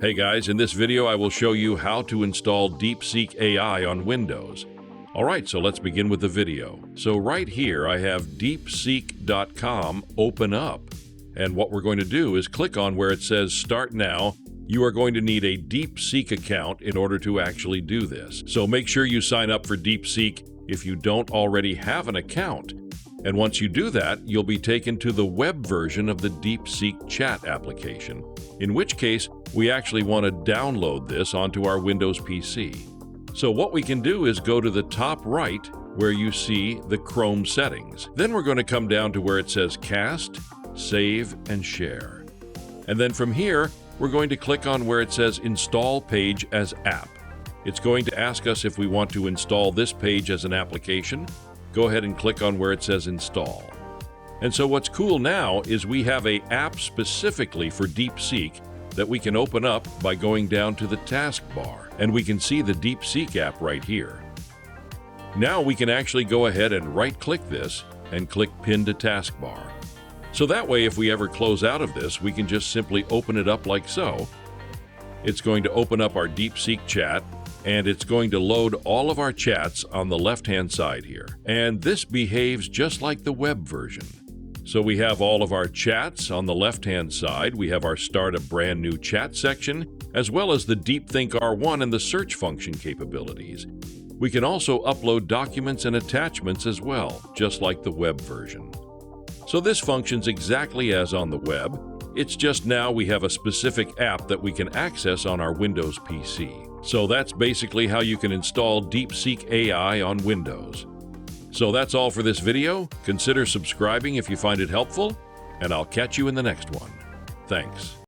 Hey guys, in this video I will show you how to install DeepSeek AI on Windows. Alright, so let's begin with the video. So right here I have DeepSeek.com open up. And what we're going to do is click on where it says Start Now. You are going to need a DeepSeek account in order to actually do this. So make sure you sign up for DeepSeek if you don't already have an account. And once you do that, you'll be taken to the web version of the DeepSeek chat application, in which case we actually want to download this onto our Windows PC. So what we can do is go to the top right where you see the Chrome settings. Then we're going to come down to where it says Cast, Save, and Share. And then from here, we're going to click on where it says Install Page as App. It's going to ask us if we want to install this page as an application. Go ahead and click on where it says Install. And so what's cool now is we have an app specifically for DeepSeek that we can open up by going down to the taskbar, and we can see the DeepSeek app right here. Now we can actually go ahead and right-click this and click Pin to Taskbar. So that way, if we ever close out of this, we can just simply open it up like so. It's going to open up our DeepSeek chat, and it's going to load all of our chats on the left-hand side here. And this behaves just like the web version. So we have all of our chats on the left-hand side. We have our Start a Brand New Chat section, as well as the DeepThink R1 and the search function capabilities. We can also upload documents and attachments as well, just like the web version. So this functions exactly as on the web. It's just now we have a specific app that we can access on our Windows PC. So that's basically how you can install DeepSeek AI on Windows. So that's all for this video. Consider subscribing if you find it helpful, and I'll catch you in the next one. Thanks.